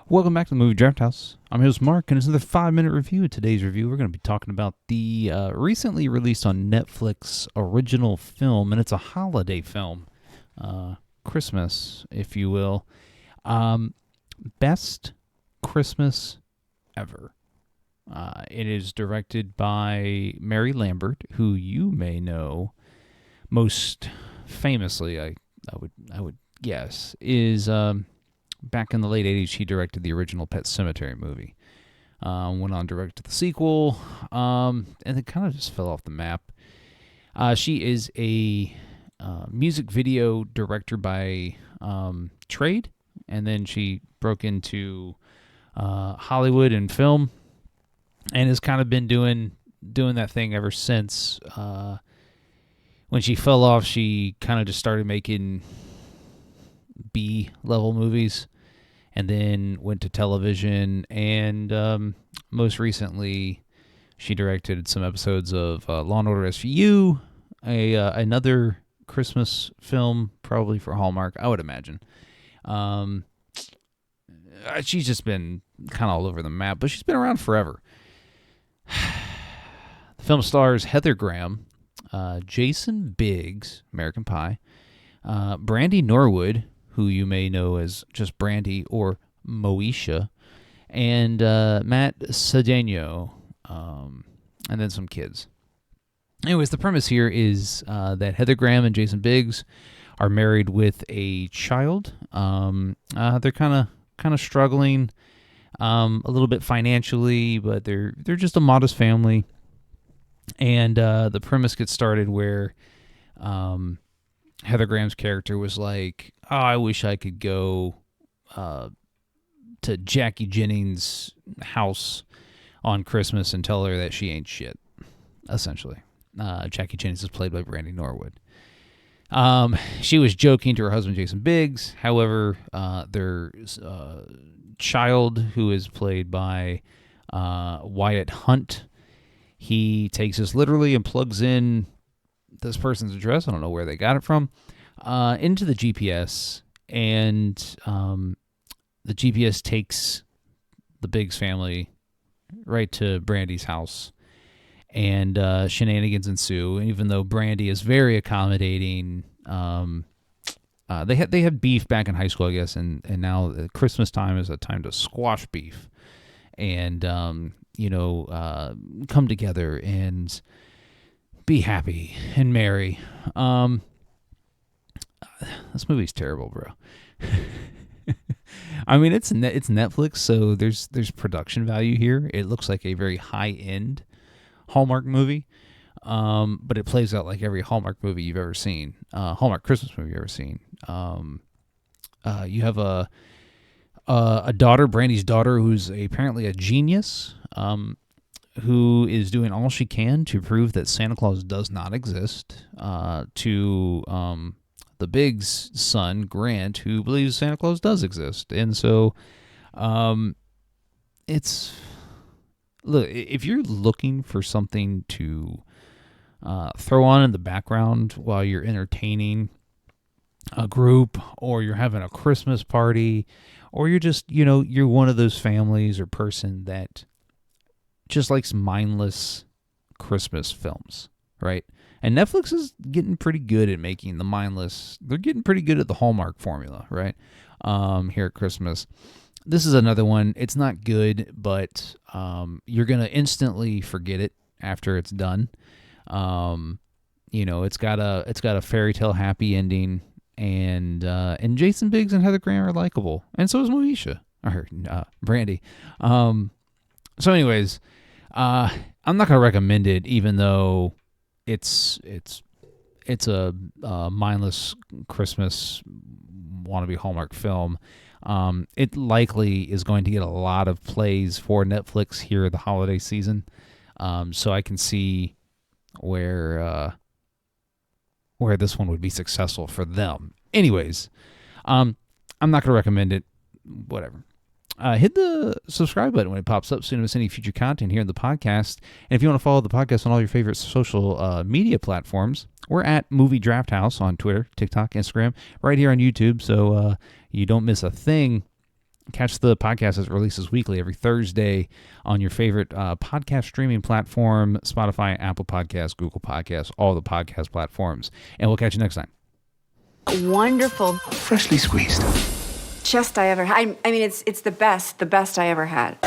Welcome back to the Movie Draft House. I'm your host Mark, and it's another 5-minute review. In today's review, we're going to be talking about the recently released on Netflix original film, and it's a holiday film, Christmas, if you will. Best Christmas ever. It is directed by Mary Lambert, who you may know most famously, I would guess, is back in the late 80s, she directed the original Pet Sematary movie. Went on to direct the sequel, and it kind of just fell off the map. She is a music video director by trade, and then she broke into Hollywood and film, and has kind of been doing that thing ever since. When she fell off, she kind of just started making B-level movies, and then went to television, and most recently she directed some episodes of Law & Order SVU, another Christmas film, probably for Hallmark, I would imagine. She's just been kind of all over the map, but she's been around forever. The film stars Heather Graham, Jason Biggs, American Pie, Brandy Norwood, who you may know as just Brandy or Moesha, and Matt Cedeno, and then some kids. Anyways, the premise here is that Heather Graham and Jason Biggs are married with a child. They're kind of struggling a little bit financially, but they're just a modest family. And the premise gets started where Heather Graham's character was like, "Oh, I wish I could go to Jackie Jennings' house on Christmas and tell her that she ain't shit," essentially. Jackie Jennings is played by Brandy Norwood. She was joking to her husband, Jason Biggs. However, their child, who is played by Wyatt Hunt, he takes this literally and plugs in this person's address, I don't know where they got it from, into the GPS, and the GPS takes the Biggs family right to Brandy's house, and shenanigans ensue. Even though Brandy is very accommodating, they had beef back in high school, I guess, and now Christmas time is a time to squash beef, and come together and be happy and merry. This movie's terrible, bro. I mean, it's Netflix, so there's production value here. It looks like a very high-end Hallmark movie, but it plays out like every Hallmark movie you've ever seen, Hallmark Christmas movie you've ever seen. You have a daughter, Brandy's daughter, who's apparently a genius, who is doing all she can to prove that Santa Claus does not exist, to the Biggs' son, Grant, who believes Santa Claus does exist. And so look, if you're looking for something to throw on in the background while you're entertaining a group, or you're having a Christmas party, or you're just, you're one of those families or person that just likes mindless Christmas films, right? And Netflix is getting pretty good at making the mindless. They're getting pretty good at the Hallmark formula, right? Here at Christmas. This is another one. It's not good, but you're going to instantly forget it after it's done. It's got a fairy tale happy ending, and Jason Biggs and Heather Graham are likable, and so is Moesha, or Brandy. So anyways, I'm not going to recommend it, even though it's a mindless Christmas wannabe Hallmark film. It likely is going to get a lot of plays for Netflix here the holiday season. So I can see where this one would be successful for them. Anyways, I'm not going to recommend it. Whatever. Hit the subscribe button when it pops up so you don't miss any future content here in the podcast. And if you want to follow the podcast on all your favorite social media platforms, we're at Movie Draft House on Twitter, TikTok, Instagram, right here on YouTube, so you don't miss a thing. Catch the podcast as it releases weekly every Thursday on your favorite podcast streaming platform, Spotify, Apple Podcasts, Google Podcasts, all the podcast platforms. And we'll catch you next time. Wonderful. Freshly squeezed. Chest I ever had. I mean, it's the best I ever had.